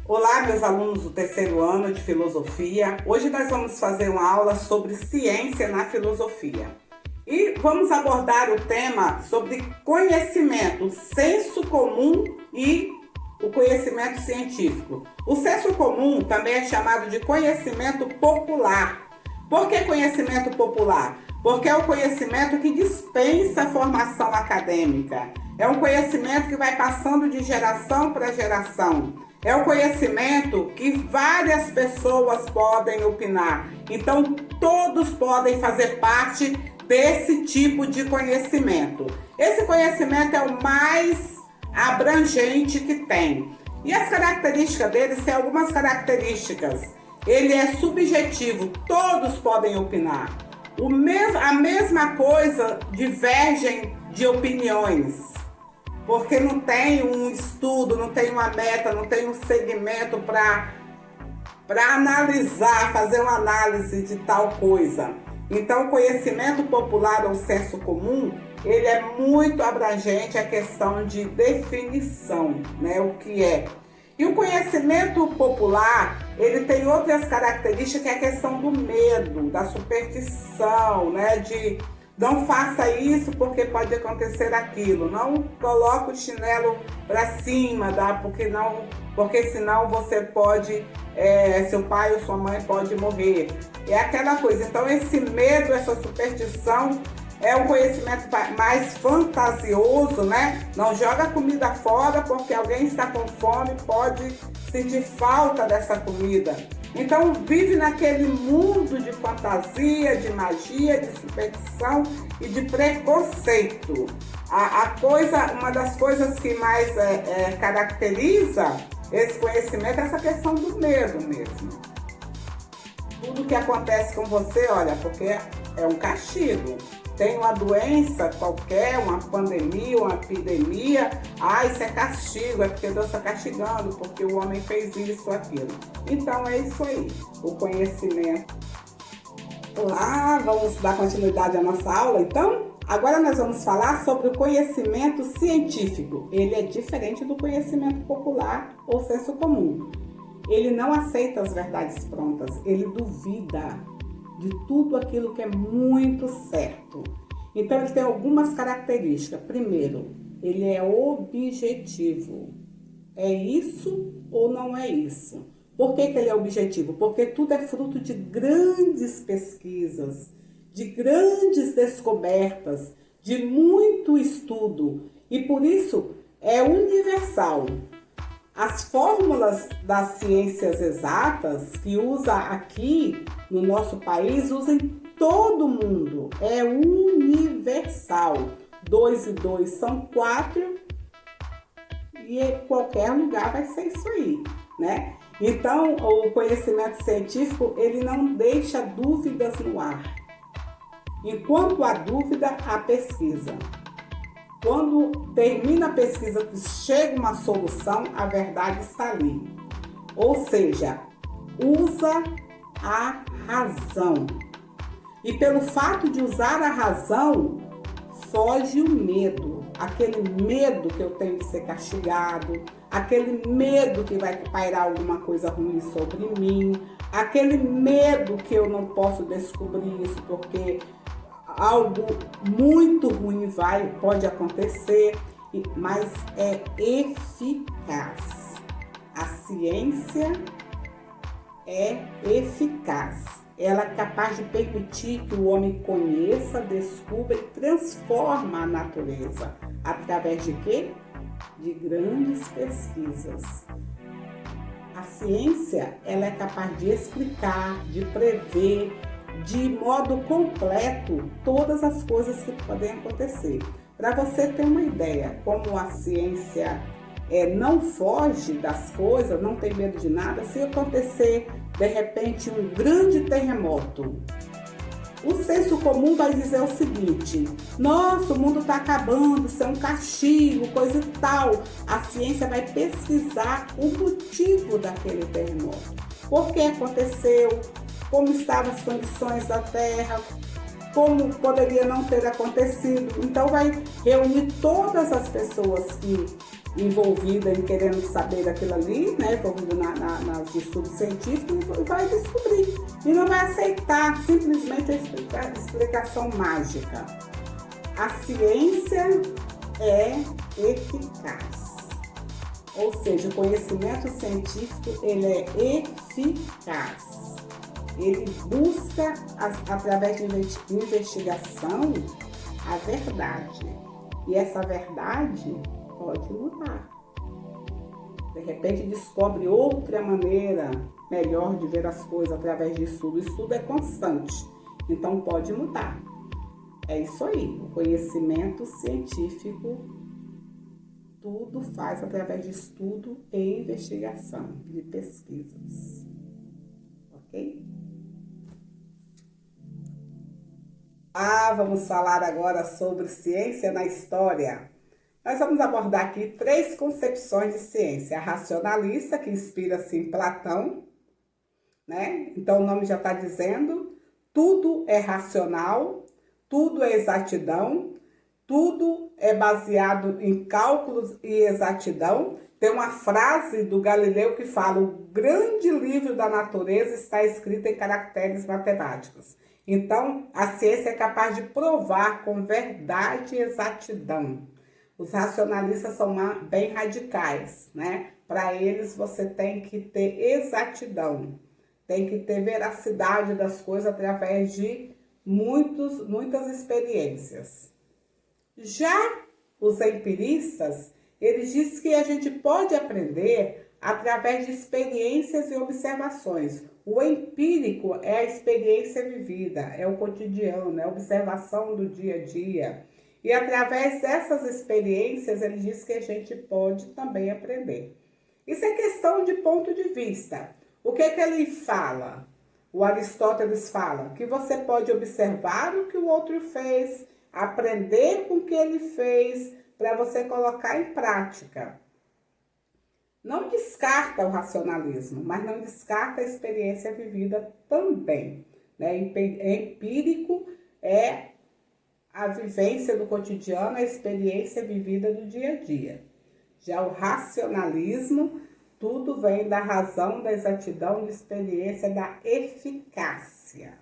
Olá, meus alunos do terceiro ano de filosofia. Hoje nós vamos fazer uma aula sobre ciência na filosofia. E vamos abordar o tema sobre conhecimento, o senso comum e o conhecimento científico. O senso comum também é chamado de conhecimento popular. Por que conhecimento popular? Porque é o conhecimento que dispensa a formação acadêmica. É um conhecimento que vai passando de geração para geração. É o conhecimento que várias pessoas podem opinar. Então, todos podem fazer parte desse tipo de conhecimento. Esse conhecimento é o mais abrangente que tem. E as características dele têm algumas características. Ele é subjetivo, todos podem opinar. A mesma coisa divergem de opiniões. Porque não tem um estudo, não tem uma meta, não tem um segmento para analisar, fazer uma análise de tal coisa. Então, o conhecimento popular ou senso comum, ele é muito abrangente a questão de definição, né? O que é. E o conhecimento popular, ele tem outras características, que é a questão do medo, da superstição, né? De não faça isso porque pode acontecer aquilo. Não coloque o chinelo para cima, porque senão você pode, seu pai ou sua mãe pode morrer. É aquela coisa. Então esse medo, essa superstição é um conhecimento mais fantasioso, né? Não joga comida fora porque alguém está com fome, pode sentir falta dessa comida. Então vive naquele mundo de fantasia, de magia, de superstição e de preconceito. Uma das coisas que mais caracteriza esse conhecimento é essa questão do medo mesmo. Tudo que acontece com você, olha, porque é um castigo. Tem uma doença qualquer, uma pandemia, uma epidemia, isso é castigo, é porque Deus está castigando, porque o homem fez isso ou aquilo. Então é isso aí, o conhecimento. Olá, vamos dar continuidade à nossa aula, então? Agora nós vamos falar sobre o conhecimento científico. Ele é diferente do conhecimento popular ou senso comum. Ele não aceita as verdades prontas, ele duvida de tudo aquilo que é muito certo. Então, ele tem algumas características. Primeiro, ele é objetivo. É isso ou não é isso? Por que ele é objetivo? Porque tudo é fruto de grandes pesquisas, de grandes descobertas, de muito estudo. E por isso, é universal. As fórmulas das ciências exatas que usa aqui no nosso país, usa em todo mundo. É universal. 2 e 2 são 4 e em qualquer lugar vai ser isso aí, né? Então, o conhecimento científico, ele não deixa dúvidas no ar. Enquanto há dúvida, há pesquisa. Quando termina a pesquisa, chega uma solução, a verdade está ali. Ou seja, usa a razão. E pelo fato de usar a razão, foge o medo. Aquele medo que eu tenho de ser castigado, aquele medo que vai pairar alguma coisa ruim sobre mim, aquele medo que eu não posso descobrir isso porque algo muito ruim pode acontecer, mas é eficaz. A ciência é eficaz. Ela é capaz de permitir que o homem conheça, descubra e transforme a natureza. Através de quê? De grandes pesquisas. A ciência, ela é capaz de explicar, de prever, de modo completo, todas as coisas que podem acontecer. Para você ter uma ideia, como a ciência não foge das coisas, não tem medo de nada, se acontecer, de repente, um grande terremoto, o senso comum vai dizer o seguinte: nossa, o mundo está acabando, isso é um castigo, coisa e tal. A ciência vai pesquisar o motivo daquele terremoto. Por que aconteceu? Como estavam as condições da Terra, como poderia não ter acontecido. Então vai reunir todas as pessoas que envolvida em querendo saber daquilo ali, né, envolvido nos estudos científicos, e vai descobrir. E não vai aceitar simplesmente a explicação mágica. A ciência é eficaz. Ou seja, o conhecimento científico, ele é eficaz. Ele busca, através de investigação, a verdade. E essa verdade pode mudar. De repente descobre outra maneira melhor de ver as coisas através de estudo. O estudo é constante, então pode mudar. É isso aí, o conhecimento científico tudo faz através de estudo e investigação, de pesquisas. Ok? Vamos falar agora sobre ciência na história. Nós vamos abordar aqui 3 concepções de ciência. A racionalista, que inspira-se em Platão, né? Então o nome já está dizendo, tudo é racional, tudo é exatidão, tudo é baseado em cálculos e exatidão. Tem uma frase do Galileu que fala, o grande livro da natureza está escrito em caracteres matemáticos. Então, a ciência é capaz de provar com verdade e exatidão. Os racionalistas são bem radicais, né? Para eles, você tem que ter exatidão, tem que ter veracidade das coisas através de muitas experiências. Já os empiristas, eles dizem que a gente pode aprender através de experiências e observações. O empírico é a experiência vivida, é o cotidiano, é a observação do dia a dia. E através dessas experiências, ele diz que a gente pode também aprender. Isso é questão de ponto de vista. O que ele fala? O Aristóteles fala que você pode observar o que o outro fez, aprender com o que ele fez, para você colocar em prática. Não descarta o racionalismo, mas não descarta a experiência vivida também, né? Empírico é a vivência do cotidiano, a experiência vivida do dia a dia. Já o racionalismo, tudo vem da razão, da exatidão, da experiência, da eficácia,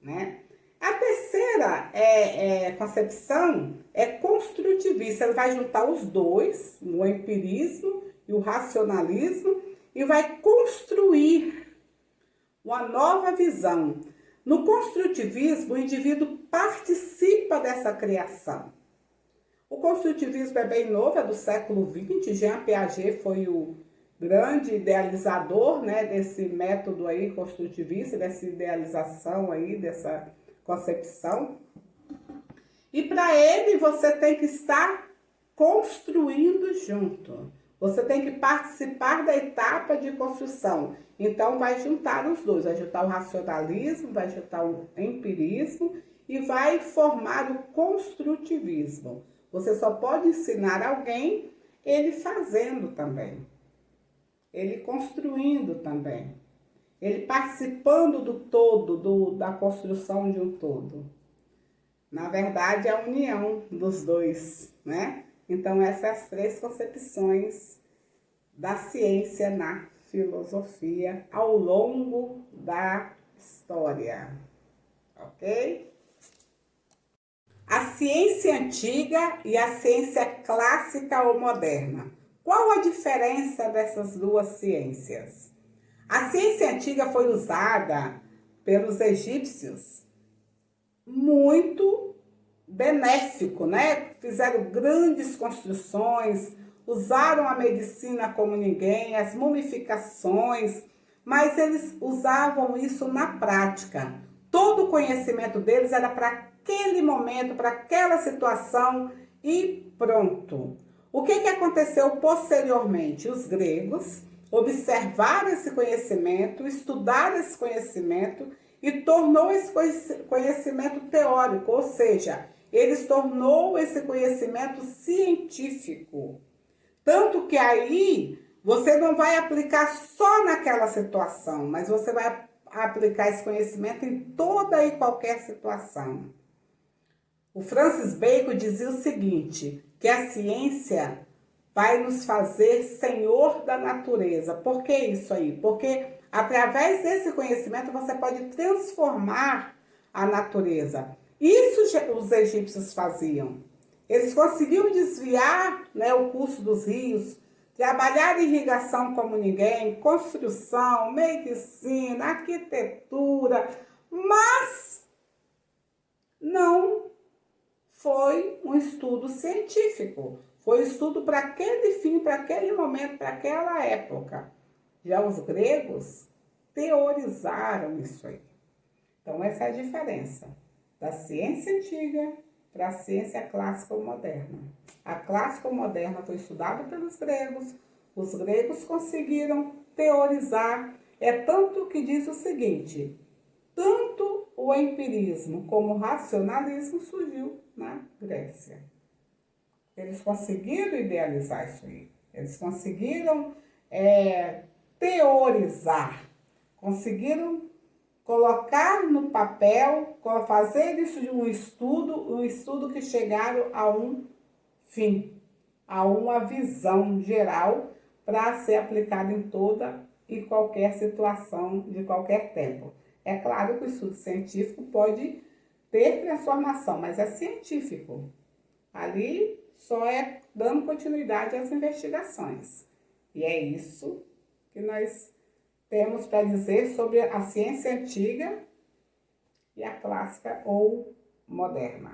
né? A terceira concepção é construtivista. Ele vai juntar os dois, o empirismo e o racionalismo, e vai construir uma nova visão. No construtivismo, o indivíduo participa dessa criação. O construtivismo é bem novo, é do século XX. Jean Piaget foi o grande idealizador, né, desse método aí construtivista, dessa idealização aí, dessa concepção. E para ele, você tem que estar construindo junto. Você tem que participar da etapa de construção. Então, vai juntar os dois. Vai juntar o racionalismo, vai juntar o empirismo e vai formar o construtivismo. Você só pode ensinar alguém ele fazendo também. Ele construindo também. Ele participando do todo, da construção de um todo. Na verdade, é a união dos dois, né? Então, essas 3 concepções da ciência na filosofia ao longo da história, ok? A ciência antiga e a ciência clássica ou moderna. Qual a diferença dessas duas ciências? A ciência antiga foi usada pelos egípcios muito benéfico, né? Fizeram grandes construções, usaram a medicina como ninguém, as mumificações, mas eles usavam isso na prática. Todo o conhecimento deles era para aquele momento, para aquela situação e pronto. O que aconteceu posteriormente? Os gregos observaram esse conhecimento, estudaram esse conhecimento e tornou esse conhecimento teórico, ou seja, eles tornou esse conhecimento científico. Tanto que aí você não vai aplicar só naquela situação, mas você vai aplicar esse conhecimento em toda e qualquer situação. O Francis Bacon dizia o seguinte, que a ciência vai nos fazer senhor da natureza. Por que isso aí? Porque através desse conhecimento você pode transformar a natureza. Isso os egípcios faziam. Eles conseguiam desviar, né, o curso dos rios, trabalhar irrigação como ninguém, construção, medicina, arquitetura, mas não foi um estudo científico. Foi um estudo para aquele fim, para aquele momento, para aquela época. Já os gregos teorizaram isso aí. Então, essa é a diferença da ciência antiga para a ciência clássica ou moderna. A clássica ou moderna foi estudada pelos gregos, os gregos conseguiram teorizar. É tanto que diz o seguinte: tanto o empirismo como o racionalismo surgiu na Grécia. Eles conseguiram idealizar isso aí. Eles conseguiram teorizar, conseguiram colocar no papel, fazer isso de um estudo que chegaram a um fim, a uma visão geral para ser aplicada em toda e qualquer situação de qualquer tempo. É claro que o estudo científico pode ter transformação, mas é científico. Ali só é dando continuidade às investigações. E é isso que nós temos para dizer sobre a ciência antiga e a clássica ou moderna.